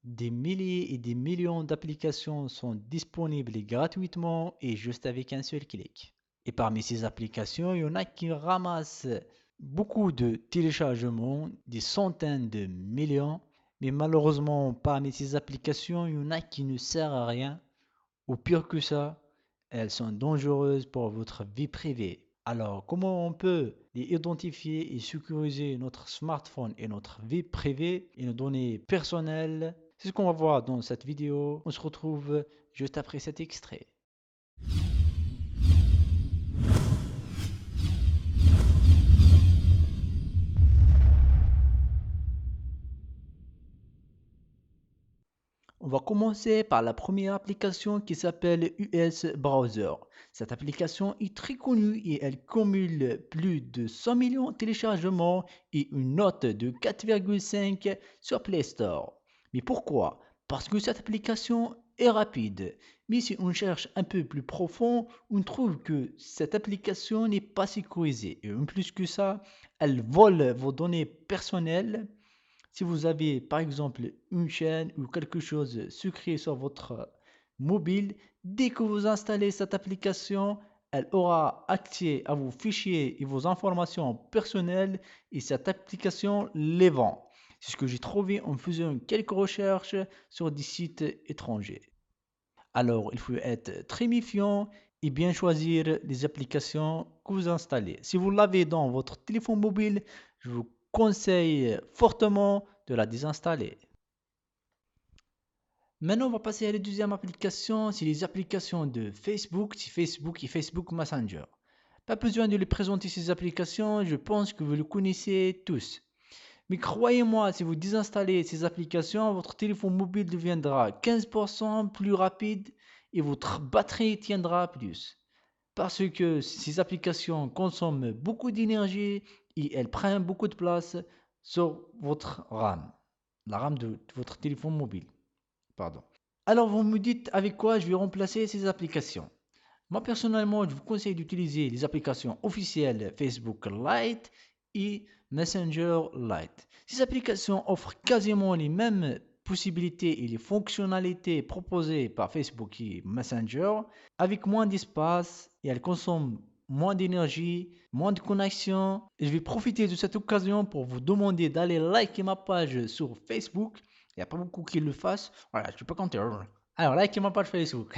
Des milliers et des millions d'applications sont disponibles gratuitement et juste avec un seul clic. Et parmi ces applications, il y en a qui ramassent beaucoup de téléchargements, des centaines de millions, mais malheureusement, parmi ces applications, il y en a qui ne servent à rien, ou pire que ça, elles sont dangereuses pour votre vie privée. Alors, comment on peut les identifier et sécuriser notre smartphone et notre vie privée et nos données personnelles? C'est ce qu'on va voir dans cette vidéo. On se retrouve juste après cet extrait. On va commencer par la première application qui s'appelle US Browser. Cette application est très connue et elle cumule plus de 100 millions de téléchargements et une note de 4,5 sur Play Store. Mais pourquoi? Parce que cette application est rapide. Mais si on cherche un peu plus profond, on trouve que cette application n'est pas sécurisée. Et en plus que ça, elle vole vos données personnelles. Si vous avez par exemple une chaîne ou quelque chose sucré sur votre mobile, dès que vous installez cette application, elle aura accès à vos fichiers et vos informations personnelles et cette application les vend. C'est ce que j'ai trouvé en faisant quelques recherches sur des sites étrangers. Alors, il faut être très méfiant et bien choisir les applications que vous installez. Si vous l'avez dans votre téléphone mobile, je vous conseille fortement de la désinstaller. Maintenant, on va passer à la deuxième application, c'est les applications de Facebook, c'est Facebook et Facebook Messenger. Pas besoin de les présenter ces applications, je pense que vous les connaissez tous. Mais croyez-moi, si vous désinstallez ces applications, votre téléphone mobile deviendra 15% plus rapide et votre batterie tiendra plus. Parce que ces applications consomment beaucoup d'énergie et elles prennent beaucoup de place sur votre RAM, la RAM de votre téléphone mobile. Pardon. Alors vous me dites avec quoi je vais remplacer ces applications. Moi personnellement, je vous conseille d'utiliser les applications officielles Facebook Lite et Messenger Lite. Ces applications offrent quasiment les mêmes possibilités et les fonctionnalités proposées par Facebook et Messenger avec moins d'espace et elles consomment moins d'énergie, moins de connexion. Et je vais profiter de cette occasion pour vous demander d'aller liker ma page sur Facebook. Il n'y a pas beaucoup qui le fassent. Voilà, je ne suis pas content. Alors, likez ma page Facebook.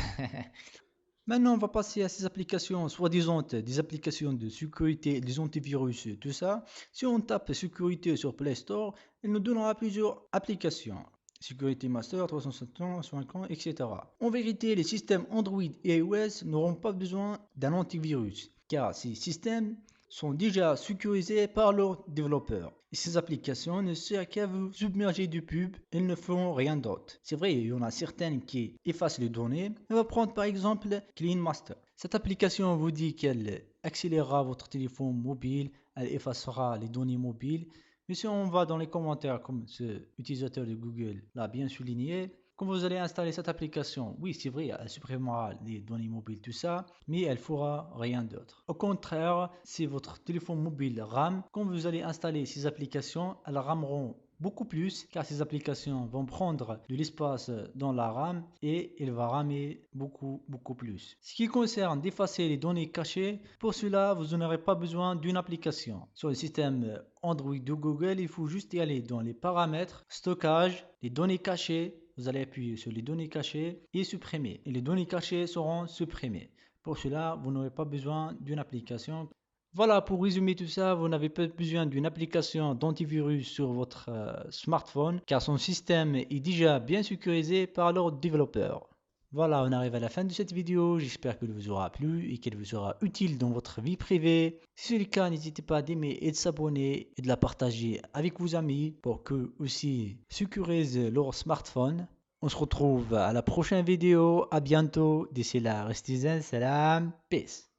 Maintenant, on va passer à ces applications, soi-disant des applications de sécurité, des antivirus et tout ça. Si on tape sécurité sur Play Store, il nous donnera plusieurs applications. Sécurité Master, 350, etc. En vérité, les systèmes Android et iOS n'auront pas besoin d'un antivirus, car ces systèmes sont déjà sécurisés par leurs développeurs. Et ces applications ne servent qu'à vous submerger de pubs, elles ne font rien d'autre. C'est vrai, il y en a certaines qui effacent les données. On va prendre par exemple Clean Master. Cette application vous dit qu'elle accélérera votre téléphone mobile, elle effacera les données mobiles. Mais si on va dans les commentaires, comme ce utilisateur de Google l'a bien souligné, quand vous allez installer cette application, oui, c'est vrai, elle supprimera les données mobiles, tout ça, mais elle fera rien d'autre. Au contraire, si votre téléphone mobile rame, quand vous allez installer ces applications, elles rameront beaucoup plus car ces applications vont prendre de l'espace dans la RAM et il va ramer beaucoup plus. Ce qui concerne d'effacer les données cachées, pour cela vous n'aurez pas besoin d'une application. Sur le système Android de Google, il faut juste y aller dans les paramètres, stockage, les données cachées. Vous allez appuyer sur les données cachées et supprimer. Et les données cachées seront supprimées. Pour cela, vous n'aurez pas besoin d'une application. Voilà, pour résumer tout ça, vous n'avez pas besoin d'une application d'antivirus sur votre smartphone car son système est déjà bien sécurisé par leurs développeurs. Voilà, on arrive à la fin de cette vidéo. J'espère qu'elle vous aura plu et qu'elle vous sera utile dans votre vie privée. Si c'est le cas, n'hésitez pas d'aimer et de s'abonner et de la partager avec vos amis pour qu'eux aussi sécurisent leur smartphone. On se retrouve à la prochaine vidéo. À bientôt. D'ici là, restez zen, salam, peace.